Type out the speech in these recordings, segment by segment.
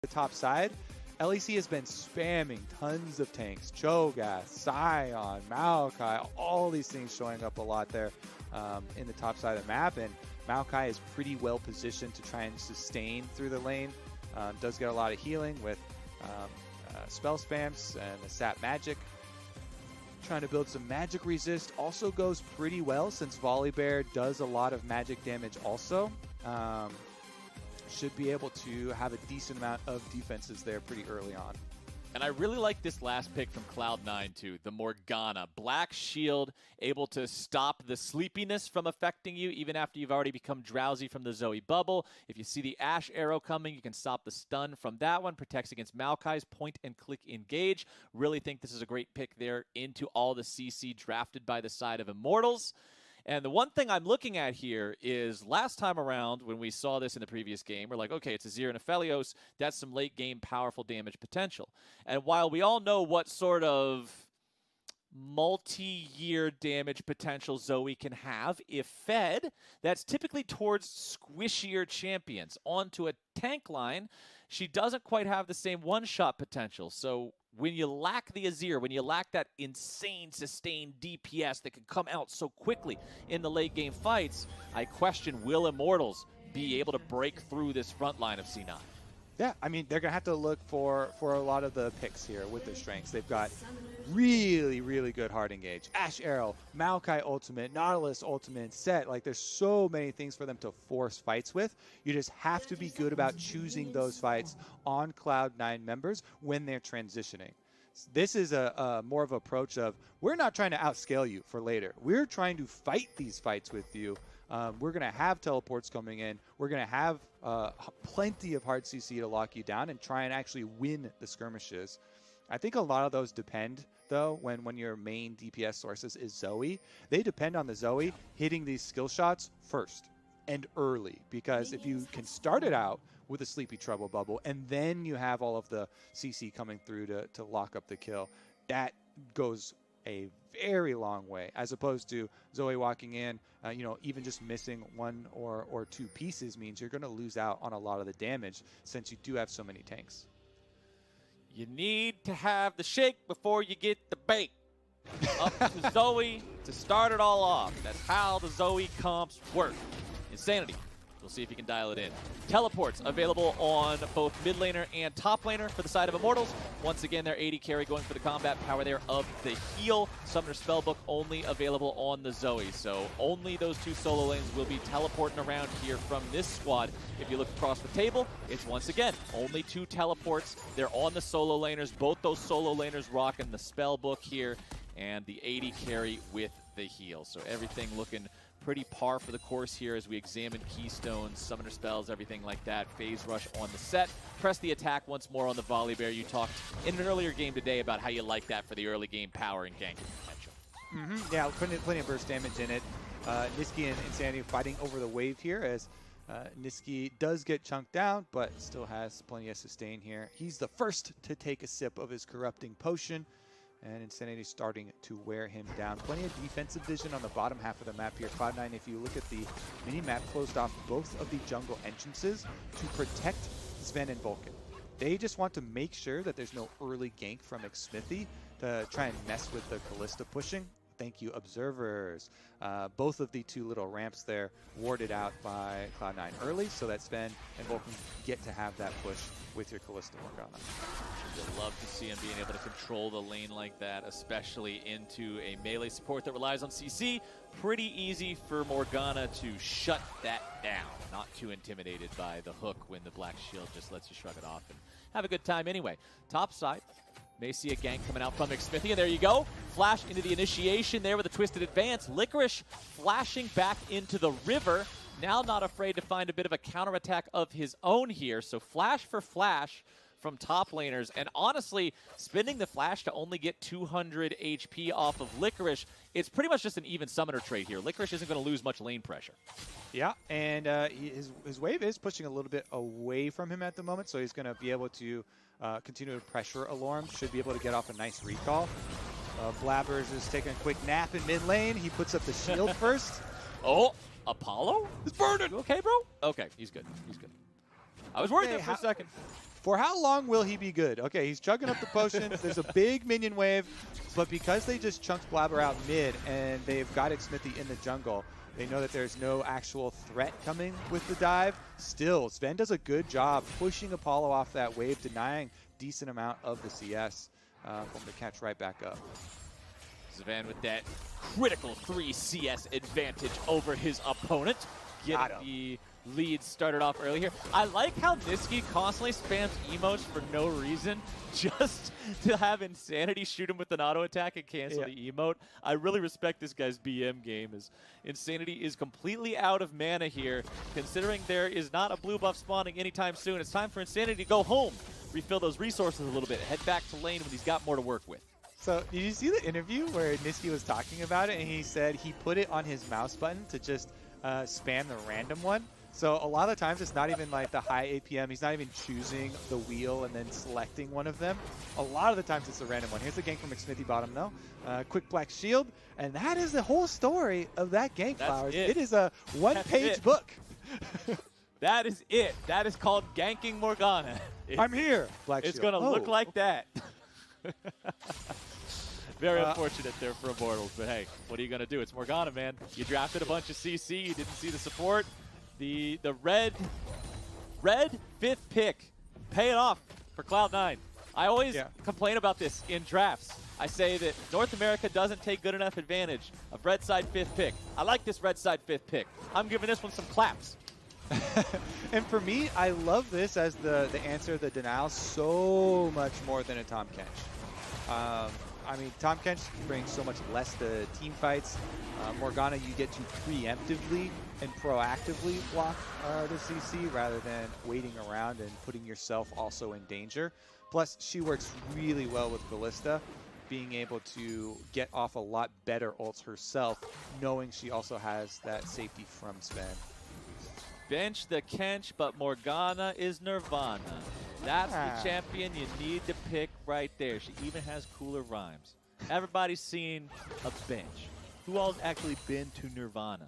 the top side, LEC has been spamming tons of tanks. Cho'Gath, Scion, Maokai, all these things showing up a lot there in the top side of the map. And Maokai is pretty well positioned to try and sustain through the lane. Does get a lot of healing with spell spams and the sap magic. Trying to build some magic resist also goes pretty well since Volibear does a lot of magic damage also. Should be able to have a decent amount of defenses there pretty early on. And I really like this last pick from Cloud9 too, the Morgana. Black Shield, able to stop the sleepiness from affecting you even after you've already become drowsy from the Zoe bubble. If you see the Ashe arrow coming, you can stop the stun from that one. Protects against Maokai's point and click engage. Really think this is a great pick there into all the CC drafted by the side of Immortals. And the one thing I'm looking at here is last time around when we saw this in the previous game, we're like, okay, it's Azir and Aphelios. That's some late game powerful damage potential. And while we all know what sort of multi-year damage potential Zoe can have if fed, that's typically towards squishier champions. Onto a tank line, she doesn't quite have the same one-shot potential. So when you lack the Azir, when you lack that insane sustained DPS that can come out so quickly in the late game fights, I question, will Immortals be able to break through this front line of C9? Yeah, I mean, they're going to have to look for a lot of the picks here with their strengths. They've got really, really good hard engage. Ashe Arrow, Maokai ultimate, Nautilus ultimate, set. Like, there's so many things for them to force fights with. You just have to be good about choosing those fights on Cloud9 members when they're transitioning. This is a more of an approach of, we're not trying to outscale you for later. We're trying to fight these fights with you. We're going to have teleports coming in. We're going to have plenty of hard CC to lock you down and try and actually win the skirmishes. I think a lot of those depend, though, when your main DPS sources is Zoe. They depend on the Zoe hitting these skill shots first and early. Because if you can start it out with a Sleepy Trouble bubble and then you have all of the CC coming through to lock up the kill, that goes a very long way, as opposed to Zoe walking in, even just missing one or two pieces means you're going to lose out on a lot of the damage since you do have so many tanks. You need to have the shake before you get the bake. Up to Zoe to start it all off. That's how the Zoe comps work. Insanity. We'll see if you can dial it in. Teleports available on both mid laner and top laner for the side of Immortals. Once again, their AD carry going for the combat power there of the heal. Summoner Spellbook only available on the Zoe. So only those two solo lanes will be teleporting around here from this squad. If you look across the table, it's once again only two teleports. They're on the solo laners. Both those solo laners rocking the Spellbook here and the AD carry with the heal. So everything looking pretty par for the course here as we examine keystones, summoner spells, everything like that. Phase rush on the set. Press the attack once more on the Volibear. You talked in an earlier game today about how you like that for the early game power and ganking potential. Yeah, plenty of burst damage in it. Niski and Insanity fighting over the wave here as Niski does get chunked down, but still has plenty of sustain here. He's the first to take a sip of his corrupting potion. And Insanity starting to wear him down. Plenty of defensive vision on the bottom half of the map here. Cloud9, if you look at the mini-map, closed off both of the jungle entrances to protect Sven and Vulcan. They just want to make sure that there's no early gank from Xmithie to try and mess with the Kalista pushing. Thank you, observers. Both of the two little ramps there warded out by Cloud9 early so that Sven and Vulcan get to have that push with your Kalista Morgana. You'd love to see him being able to control the lane like that, especially into a melee support that relies on CC. Pretty easy for Morgana to shut that down. Not too intimidated by the hook when the Black Shield just lets you shrug it off and have a good time anyway. Top side. May see a gank coming out from Xmithie, and there you go. Flash into the initiation there with a twisted advance. Licorice flashing back into the river. Now not afraid to find a bit of a counterattack of his own here. So flash for flash from top laners. And honestly, spending the flash to only get 200 HP off of Licorice, it's pretty much just an even summoner trade here. Licorice isn't going to lose much lane pressure. Yeah, and his wave is pushing a little bit away from him at the moment, so he's going to be able to continue to pressure Alorm. Should be able to get off a nice recall. Blabbers is taking a quick nap in mid lane. He puts up the shield first. Oh, Apollo? It's burning! You okay, bro? Okay, he's good. He's good. I was worried there for a second. For how long will he be good? Okay, he's chugging up the potions. There's a big minion wave, but because they just chunked Blabber out mid and they've got Xmithy in the jungle, they know that there's no actual threat coming with the dive. Still, Sven does a good job pushing Apollo off that wave, denying decent amount of the CS for him to catch right back up. Sven with that critical 3 CS advantage over his opponent. Getting the lead started off early here. I like how Niski constantly spams emotes for no reason, just to have Insanity shoot him with an auto attack and cancel the emote. I really respect this guy's BM game. As Insanity is completely out of mana here, considering there is not a blue buff spawning anytime soon. It's time for Insanity to go home, refill those resources a little bit, head back to lane when he's got more to work with. So, did you see the interview where Niski was talking about it and he said he put it on his mouse button to just spam the random one? So a lot of times it's not even like the high APM. He's not even choosing the wheel and then selecting one of them. A lot of the times it's the random one. Here's the gank from Xmithy bottom though. Quick black shield. And that is the whole story of that gank, Flowers. It is a one-page book. That is it. That is called ganking Morgana. I'm here. Black it's shield. It's going to look like that. Very unfortunate there for Immortals. But hey, what are you going to do? It's Morgana, man. You drafted a bunch of CC. You didn't see the support. The red 5th pick, pay it off for Cloud9. I always complain about this in drafts. I say that North America doesn't take good enough advantage of red side 5th pick. I like this red side 5th pick. I'm giving this one some claps. And for me, I love this as the answer to the denial so much more than a Tahm Kench. I mean, Tahm Kench brings so much less to team fights. Morgana, you get to preemptively and proactively block the CC rather than waiting around and putting yourself also in danger. Plus, she works really well with Ballista, being able to get off a lot better ults herself, knowing she also has that safety from Sven. Bench the Kench, but Morgana is Nirvana. That's the champion you need to pick right there. She even has cooler rhymes. Everybody's seen a bench. Who all's actually been to Nirvana?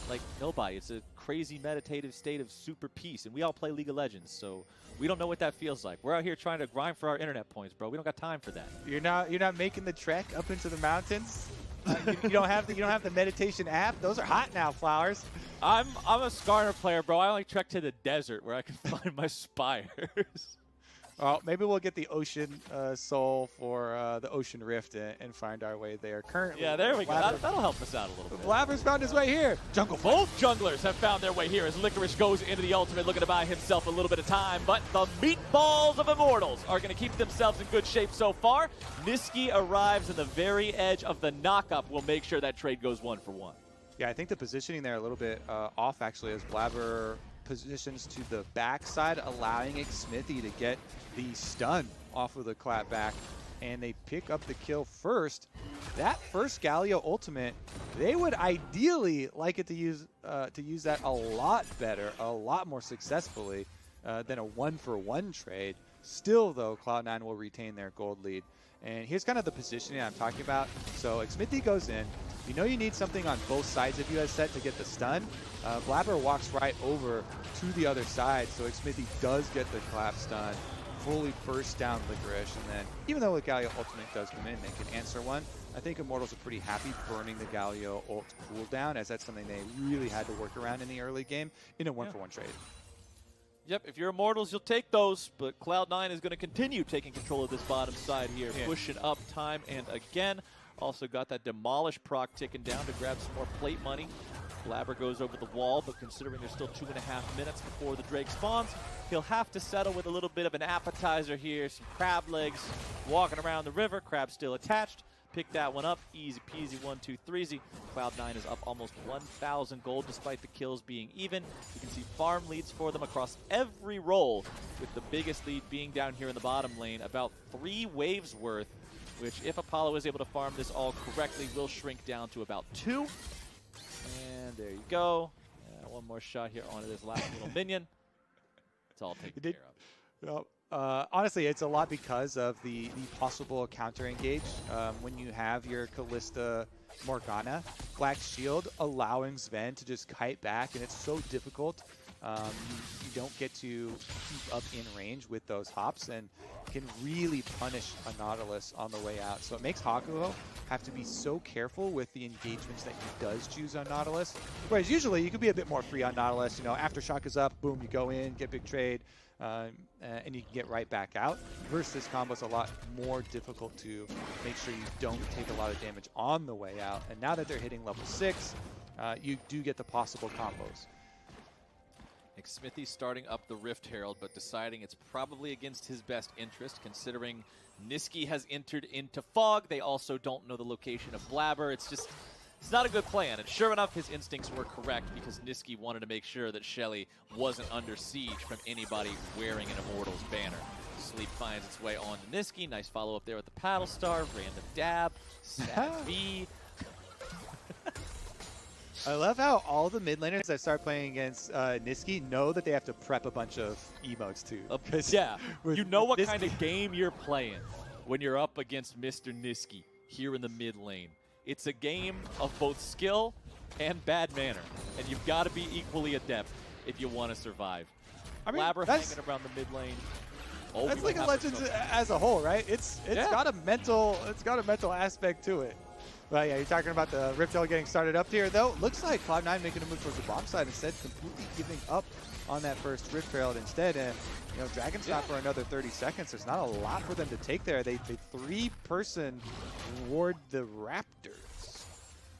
Like, nobody. It's a crazy meditative state of super peace, and we all play League of Legends, so we don't know what that feels like. We're out here trying to grind for our internet points, bro. We don't got time for that. You're not making the trek up into the mountains? You don't have the meditation app? Those are hot now, Flowers. I'm a Skarner player, bro. I only trek to the desert where I can find my spires. Well, maybe we'll get the Ocean Soul for the Ocean Rift and find our way there. Currently, yeah, there we go. That'll help us out a little bit. Blabber's found his way here. Jungle. Both junglers have found their way here as Licorice goes into the ultimate, looking to buy himself a little bit of time. But the meatballs of Immortals are going to keep themselves in good shape so far. Niski arrives in the very edge of the knock-up. We'll make sure that trade goes 1-for-1. Yeah, I think the positioning there a little bit off, actually, as Blabber positions to the backside, allowing Xmithy to get the stun off of the clap back, and they pick up the kill first. That first Galio ultimate, they would ideally like it to use that a lot better, a lot more successfully than a 1-for-1 trade. Still, though, Cloud9 will retain their gold lead. And here's kind of the positioning I'm talking about. So Xmithy goes in. You know you need something on both sides of you as set to get the stun. Blabber walks right over to the other side, so Xmithy does get the clap stun, fully burst down Licorice, and then even though the Galio ultimate does come in, they can answer one. I think Immortals are pretty happy burning the Galio ult cooldown, as that's something they really had to work around in the early game in a 1-for-1 trade. Yep, if you're Immortals, you'll take those, but Cloud9 is going to continue taking control of this bottom side here, pushing up time and again. Also got that Demolish proc ticking down to grab some more plate money. Blabber goes over the wall, but considering there's still 2.5 minutes before the Drake spawns, he'll have to settle with a little bit of an appetizer here. Some crab legs walking around the river. Crab still attached. Pick that one up. Easy peasy, 1, 2, 3. Cloud9 is up almost 1,000 gold despite the kills being even. You can see farm leads for them across every role, with the biggest lead being down here in the bottom lane, about 3 waves worth, which if Apollo is able to farm this all correctly will shrink down to about 2. And there you go. One more shot here onto this last little minion. It's all taken care of. Well, honestly, it's a lot because of the possible counter engage. When you have your Callista Morgana, Black Shield allowing Sven to just kite back, and it's so difficult You don't get to keep up in range with those hops and can really punish a Nautilus on the way out. So it makes Hakuho have to be so careful with the engagements that he does choose on Nautilus. Whereas usually you could be a bit more free on Nautilus. You know, after shock is up, boom, you go in, get big trade, and you can get right back out. Versus this combo is a lot more difficult to make sure you don't take a lot of damage on the way out. And now that they're hitting level 6, you do get the possible combos. Smithy's starting up the Rift Herald, but deciding it's probably against his best interest, considering Niski has entered into Fog. They also don't know the location of Blabber. It's not a good plan. And sure enough, his instincts were correct, because Niski wanted to make sure that Shelly wasn't under siege from anybody wearing an Immortals banner. Sleep finds its way on to Niski. Nice follow up there with the Paddle Star. Random dab. Sad V. I love how all the mid laners that start playing against Niski know that they have to prep a bunch of emotes too. Yeah, you know what kind of game you're playing when you're up against Mr. Niski here in the mid lane. It's a game of both skill and bad manner, and you've got to be equally adept if you want to survive. I mean, Blabber hanging around the mid lane. Oh, that's League of Legends as a whole, right? It's got a mental aspect to it. But yeah, you're talking about the Rift Herald getting started up here, though. Looks like Cloud9 making a move towards the bomb side instead, completely giving up on that first Rift Herald instead. And, you know, Dragon Stop for another 30 seconds. There's not a lot for them to take there. They three-person ward the Raptors.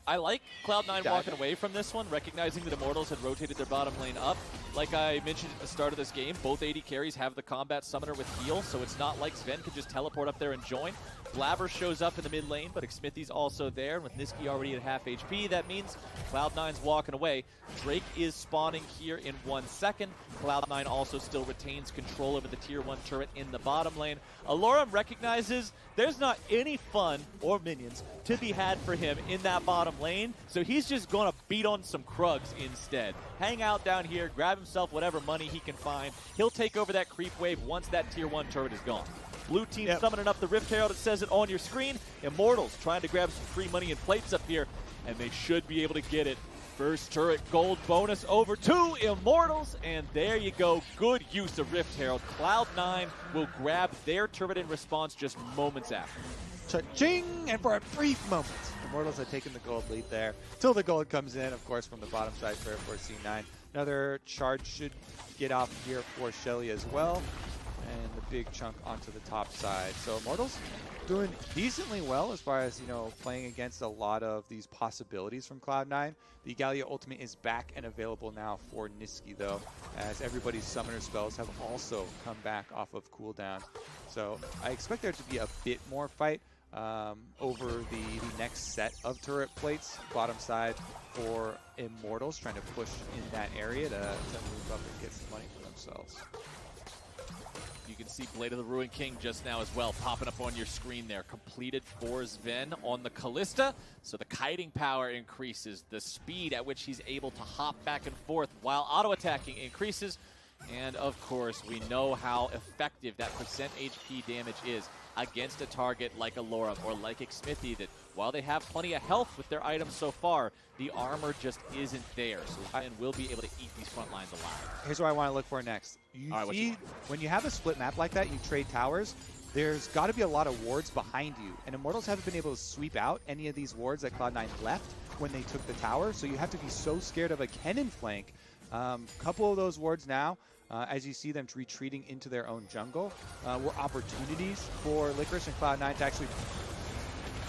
I like Cloud9 walking away from this one, recognizing that Immortals had rotated their bottom lane up. Like I mentioned at the start of this game, both AD carries have the combat summoner with heal, so it's not like Sven could just teleport up there and join. Blabber shows up in the mid lane, but Smithy's also there. And with Niski already at half HP, that means Cloud9's walking away. Drake is spawning here in 1 second. Cloud9 also still retains control over the tier 1 turret in the bottom lane. Alorum recognizes there's not any fun or minions to be had for him in that bottom lane, so he's just going to beat on some Krugs instead. Hang out down here, grab himself whatever money he can find. He'll take over that creep wave once that tier 1 turret is gone. Blue team summoning up the Rift Herald. It says it on your screen. Immortals trying to grab some free money and plates up here, and they should be able to get it. First turret gold bonus over to Immortals, and there you go. Good use of Rift Herald. Cloud9 will grab their turret in response just moments after. Cha-ching! And for a brief moment, Immortals had taken the gold lead there. Till the gold comes in, of course, from the bottom side for C9. Another charge should get off here for Shelly as well. And the big chunk onto the top side. So Immortals doing decently well as far as, you know, playing against a lot of these possibilities from Cloud9. The Gallia ultimate is back and available now for Niski, though, as everybody's summoner spells have also come back off of cooldown. So I expect there to be a bit more fight over the next set of turret plates, bottom side for Immortals, trying to push in that area to move up and get some money for themselves. You can see Blade of the Ruined King just now as well, popping up on your screen there. Completed for Sven on the Callista, so the kiting power increases. The speed at which he's able to hop back and forth while auto-attacking increases. And of course, we know how effective that percent HP damage is against a target like Alorum or like Xmithy, that while they have plenty of health with their items so far, the armor just isn't there. So Sven will be able to eat these front lines alive. Here's what I want to look for next. You see, when you have a split map like that, you trade towers, there's got to be a lot of wards behind you. And Immortals haven't been able to sweep out any of these wards that Cloud9 left when they took the tower. So you have to be so scared of a cannon flank. Couple of those wards now, as you see them retreating into their own jungle, were opportunities for Licorice and Cloud9 to actually...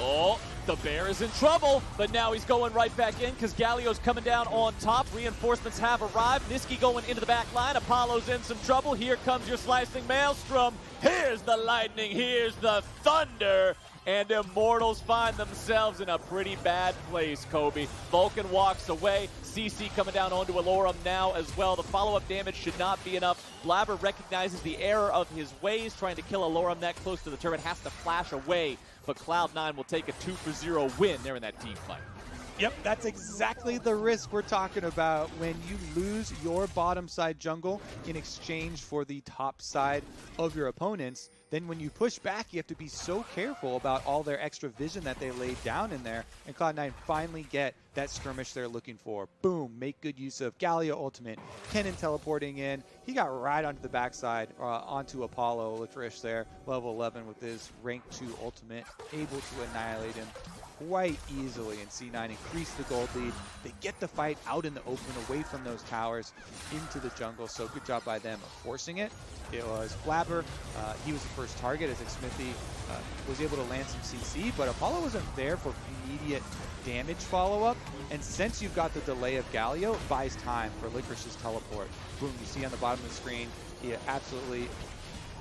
Oh, the bear is in trouble, but now he's going right back in because Galio's coming down on top. Reinforcements have arrived. Niski going into the back line. Apollo's in some trouble. Here comes your slicing maelstrom. Here's the lightning. Here's the thunder. And Immortals find themselves in a pretty bad place, Kobe. Vulcan walks away. CC coming down onto Alorum now as well. The follow-up damage should not be enough. Blabber recognizes the error of his ways, trying to kill Alorum that close to the turret. Has to flash away, but Cloud9 will take a 2-for-0 win there in that team fight. Yep, that's exactly the risk we're talking about when you lose your bottom side jungle in exchange for the top side of your opponents. Then when you push back, you have to be so careful about all their extra vision that they laid down in there. And Cloud9 finally get that skirmish they're looking for. Boom, make good use of Galio ultimate. Kennen teleporting in. He got right onto the backside, onto Apollo. Licorice there, level 11 with his rank 2 ultimate, able to annihilate him quite easily, and C9 increase the gold lead. They get the fight out in the open, away from those towers, into the jungle, so good job by them forcing it. It was Blabber. He was the first target, as Smithy was able to land some CC, but Apollo wasn't there for immediate damage follow-up, and since you've got the delay of Galio, it buys time for Licorice's teleport. Boom, you see on the bottom of the screen, he absolutely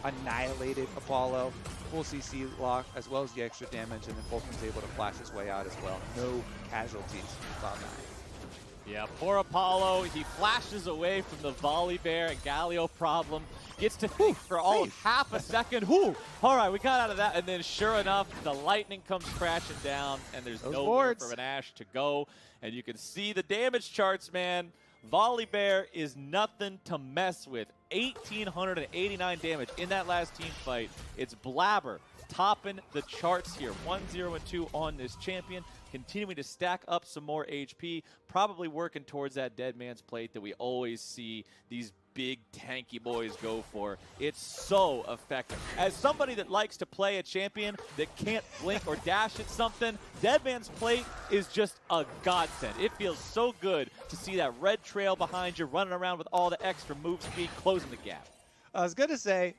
annihilated Apollo. Full CC lock, as well as the extra damage, and then Vulcan's able to flash his way out as well. No casualties from Cloud9. Yeah, poor Apollo. He flashes away from the volley bear and Galio problem. Gets to think for all of half a second. Whoo! All right, we got out of that, and then sure enough, the lightning comes crashing down, and there's nowhere for an Ashe to go. And you can see the damage charts, man. Volley Bear is nothing to mess with. 1,889 damage in that last team fight. It's Blabber topping the charts here. 1-0-2 on this champion. Continuing to stack up some more HP. Probably working towards that dead man's plate that we always see these big tanky boys go for. It's so effective. As somebody that likes to play a champion that can't blink or dash at something, Dead Man's Plate is just a godsend. It feels so good to see that red trail behind you, running around with all the extra move speed, closing the gap. I was going to say,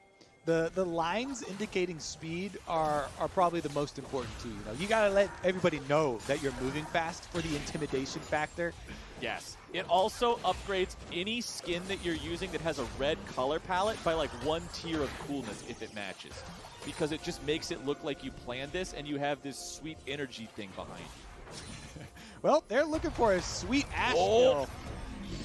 the lines indicating speed are probably the most important too. You know, you got to let everybody know that you're moving fast for the intimidation factor. Yes. It also upgrades any skin that you're using that has a red color palette by like 1 tier of coolness if it matches. Because it just makes it look like you planned this and you have this sweet energy thing behind you. Well, they're looking for a sweet Ashe. Oh.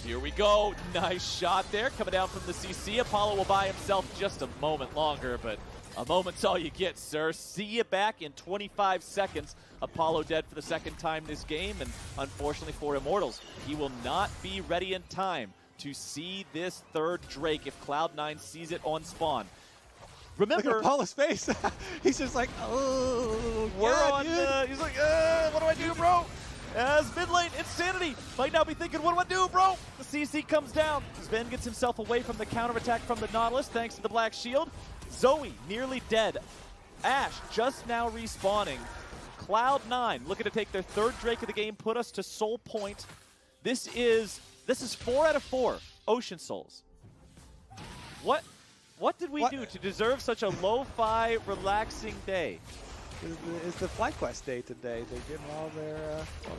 Here we go. Nice shot there coming down from the CC. Apollo will buy himself just a moment longer, but a moment's all you get, sir. See you back in 25 seconds. Apollo dead for the second time this game, and unfortunately for Immortals, he will not be ready in time to see this third Drake if Cloud9 sees it on spawn. Remember, look at Apollo's face. He's just like, oh, he's like, what do I do, bro? As mid lane, Insanity might now be thinking, what do I do, bro? The CC comes down. Sven gets himself away from the counterattack from the Nautilus thanks to the Black Shield. Zoe nearly dead. Ashe just now respawning. Cloud9 looking to take their third Drake of the game, put us to Soul Point. This is 4 out of 4 Ocean Souls. What did we do to deserve such a lo-fi, relaxing day? It's the FlyQuest day today. They're getting all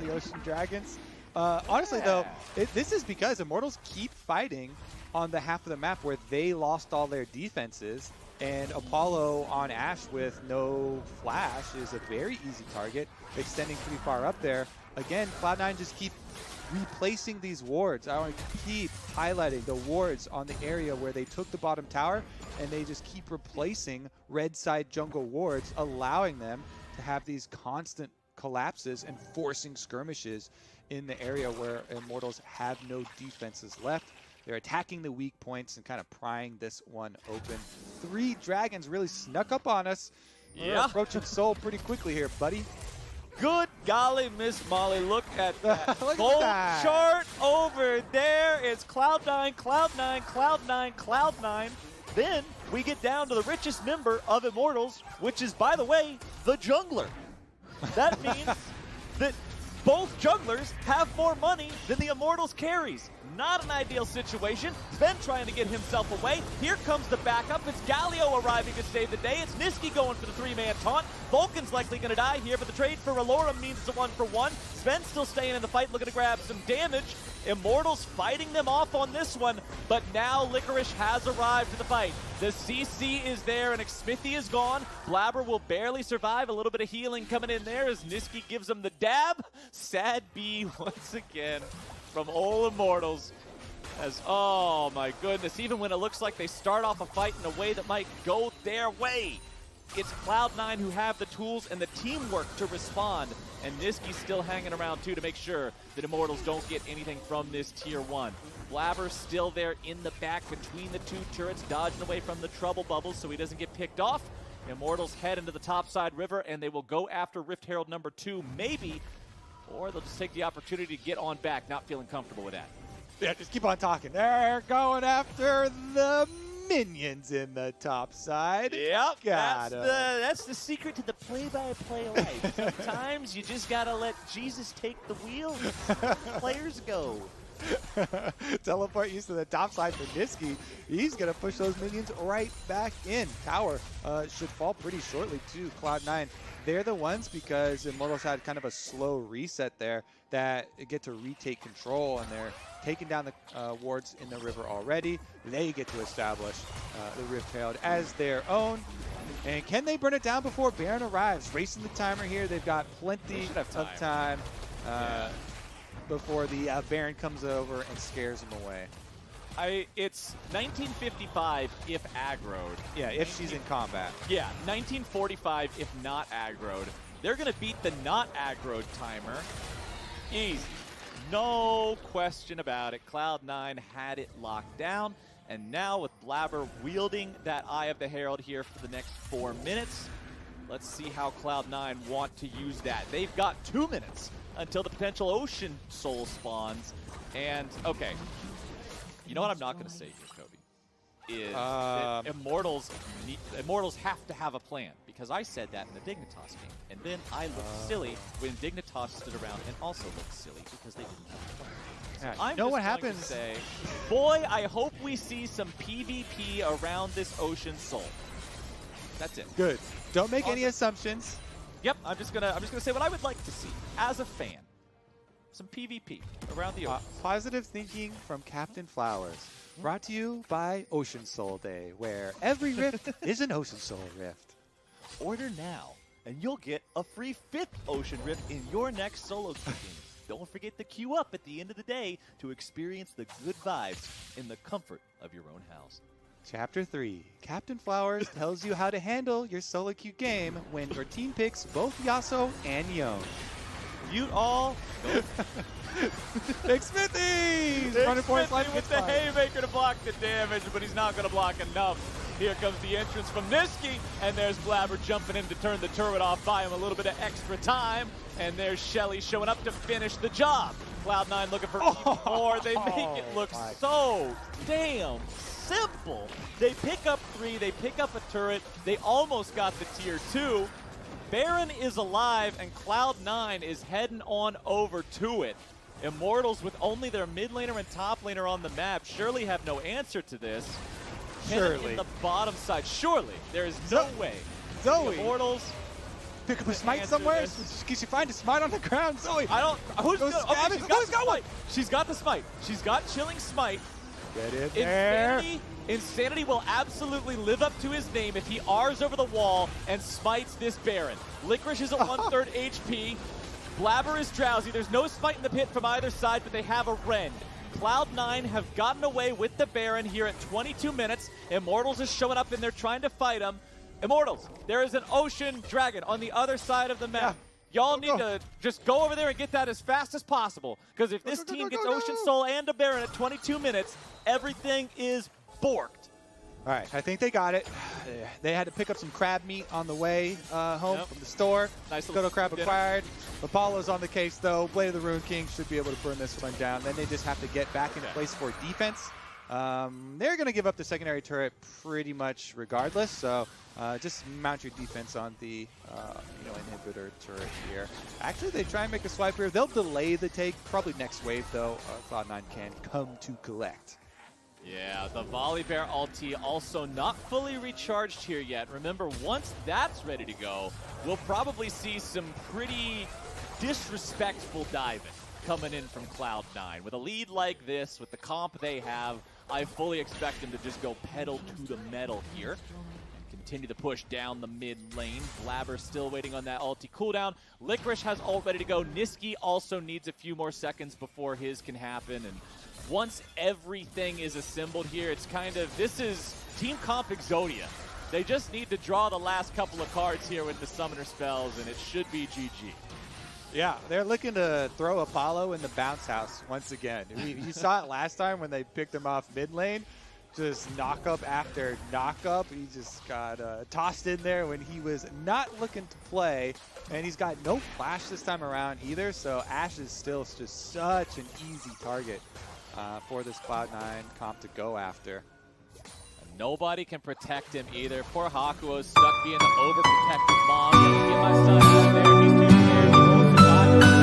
the Ocean Dragons. Honestly, though, this is because Immortals keep fighting on the half of the map where they lost all their defenses, and Apollo on Ashe with no flash is a very easy target, extending pretty far up there. Again, Cloud9 just keep replacing these wards. I want to keep highlighting the wards on the area where they took the bottom tower, and they just keep replacing red side jungle wards, allowing them to have these constant collapses and forcing skirmishes in the area where Immortals have no defenses left. They're attacking the weak points and kind of prying this one open. 3 dragons really snuck up on us. We're approaching Soul pretty quickly here, buddy. Good golly, Miss Molly. Look at that gold chart over there. It's Cloud9, Cloud9, Cloud9, Cloud9. Then we get down to the richest member of Immortals, which is, by the way, the jungler. That means that both junglers have more money than the Immortals carries. Not an ideal situation. Sven trying to get himself away. Here comes the backup. It's Galio arriving to save the day. It's Niski going for the 3-man taunt. Vulcan's likely going to die here, but the trade for Alorum means it's a 1-for-1. Sven still staying in the fight, looking to grab some damage. Immortals fighting them off on this one, but now Licorice has arrived to the fight. The CC is there, and Smithy is gone. Blabber will barely survive. A little bit of healing coming in there as Niski gives him the dab. Sad B once again from all Immortals. As, oh my goodness, even when it looks like they start off a fight in a way that might go their way, it's Cloud9 who have the tools and the teamwork to respond, and Niski's still hanging around too to make sure that Immortals don't get anything from this tier 1. Blabber still there in the back between the two turrets, dodging away from the trouble bubbles so he doesn't get picked off. Immortals head into the topside river, and they will go after Rift Herald number 2, maybe, or they'll just take the opportunity to get on back, not feeling comfortable with that. Yeah, just keep on talking. They're going after the minions in the top side. Yep, Got that's the secret to the play-by-play life. Sometimes you just gotta let Jesus take the wheel. Players go. Teleport used to the top side for Niski. He's going to push those minions right back in. Tower should fall pretty shortly too. Cloud9, they're the ones, because Immortals had kind of a slow reset there, that get to retake control, and they're taking down the wards in the river already. They get to establish the Rift Herald as their own. And can they burn it down before Baron arrives? Racing the timer here. They've got plenty of time. Before the Baron comes over and scares him away. It's 1955 if aggroed. Yeah, if she's in combat. Yeah, 1945 if not aggroed. They're going to beat the not aggroed timer. Easy. No question about it. Cloud9 had it locked down. And now with Blabber wielding that Eye of the Herald here for the next 4 minutes, let's see how Cloud9 want to use that. They've got 2 minutes until the potential Ocean Soul spawns. And, okay, you know what I'm not going to say here, Kobe? Is that Immortals have to have a plan. Because I said that in the Dignitas game. And then I looked silly when Dignitas stood around and also looked silly because they didn't have a plan. So Yeah, I'm know just what going happens? to say, boy, I hope we see some PvP around this Ocean Soul. That's it. Good. Don't make any assumptions. Yep, I'm just gonna say what I would like to see as a fan. Some PvP around the ocean. Positive thinking from Captain Flowers. Brought to you by Ocean Soul Day, where every rift is an Ocean Soul rift. Order now, and you'll get a free 5th Ocean Rift in your next solo queue game. Don't forget to queue up at the end of the day to experience the good vibes in the comfort of your own house. Chapter 3. Captain Flowers tells you how to handle your solo queue game when your team picks both Yasuo and Yone. Mute all. Big Smithies! Running for his life with the haymaker to block the damage, but he's not going to block enough. Here comes the entrance from Niski, and there's Blabber jumping in to turn the turret off, buy him a little bit of extra time, and there's Shelly showing up to finish the job. Cloud9 looking for even more. They make it look so damn simple. They pick up 3, they pick up a turret, they almost got the tier 2. Baron is alive, and Cloud9 is heading on over to it. Immortals, with only their mid laner and top laner on the map, surely have no answer to this. Surely. In the bottom side, surely. There is no way. Zoe! The Immortals pick up a smite somewhere? Can she find a smite on the ground? Zoe! I don't. Who's Go got? stab Okay, it. she's got Who's the got one? smite. She's got the smite. She's got chilling smite. Get in there. Insanity will absolutely live up to his name if he R's over the wall and smites this Baron. Licorice is at 1/3 HP. Blabber is drowsy. There's no smite in the pit from either side, but they have a rend. Cloud9 have gotten away with the Baron here at 22 minutes. Immortals is showing up and they're trying to fight him. Immortals, there is an Ocean Dragon on the other side of the map. Y'all need to just go over there and get that as fast as possible. Because if this team gets Ocean Soul and a Baron at 22 minutes, everything is borked. All right, I think they got it. They had to pick up some crab meat on the way home from the store. Nice Little crab acquired. Apollo's on the case, though. Blade of the Rune King should be able to burn this one down. Then they just have to get back in place for defense. They're going to give up the secondary turret pretty much regardless, so just mount your defense on the inhibitor turret here. Actually, they try and make a swipe here. They'll delay the take. Probably next wave, though. Cloud9 can come to collect. Yeah, the Volibear ulti also not fully recharged here yet. Remember, once that's ready to go, we'll probably see some pretty disrespectful diving coming in from Cloud9. With a lead like this, with the comp they have, I fully expect them to just go pedal to the metal here. And continue to push down the mid lane. Blabber still waiting on that ulti cooldown. Licorice has ult ready to go. Niski also needs a few more seconds before his can happen. And once everything is assembled here, it's kind of, this is Team Comp Exodia. They just need to draw the last couple of cards here with the summoner spells, and it should be GG. Yeah, they're looking to throw Apollo in the bounce house once again. You saw it last time when they picked him off mid lane. Just knock up after knock up. He just got tossed in there when he was not looking to play. And he's got no flash this time around either. So Ashe is still just such an easy target for this Cloud9 comp to go after. Nobody can protect him either. Poor Hakuo's stuck being an overprotective mom. Get my son out of there. He's too scared. He won't survive this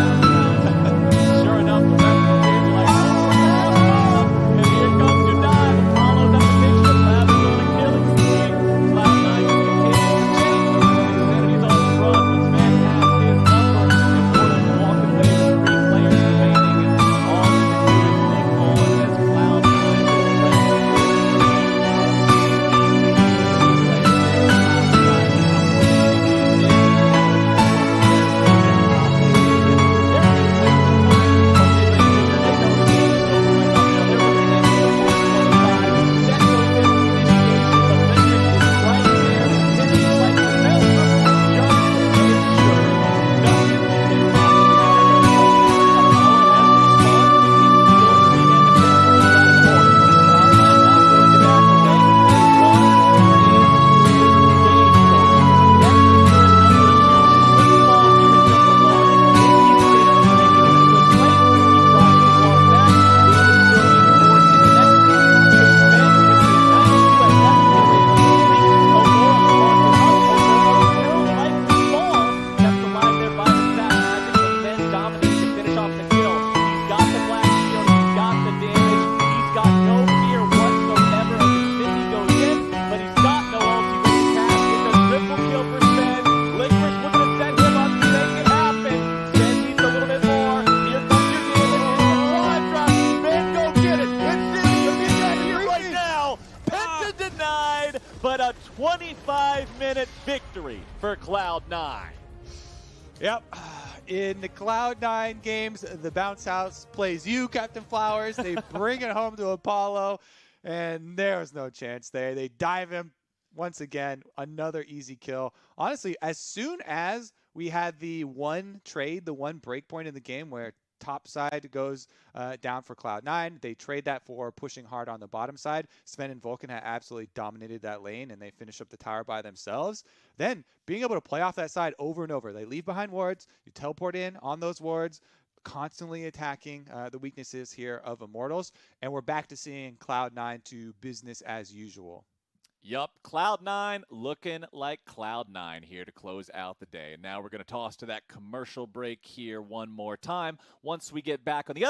bounce. Sure enough, the rest of the kids are like, oh, and here comes Jedi. Apollo's up the picture. Lab is on a killing spree. Cloud9 is continuing to chase. Insanity's on the run, but Sven has his number. Important to walk away with 3 players remaining. And all he can do is look on as Cloud9 is ready. But a 25-minute victory for Cloud9. Yep. In the Cloud9 games, the bounce house plays you, Captain Flowers. They bring it home to Apollo, and there was no chance there. They dive him once again. Another easy kill. Honestly, as soon as we had the one trade, the one breakpoint in the game where top side goes down for Cloud9. They trade that for pushing hard on the bottom side. Sven and Vulcan had absolutely dominated that lane, and they finish up the tower by themselves. Then being able to play off that side over and over. They leave behind wards. You teleport in on those wards, constantly attacking the weaknesses here of Immortals. And we're back to seeing Cloud9 to business as usual. Yup, Cloud9 looking like Cloud9 here to close out the day. And now we're going to toss to that commercial break here one more time once we get back on the other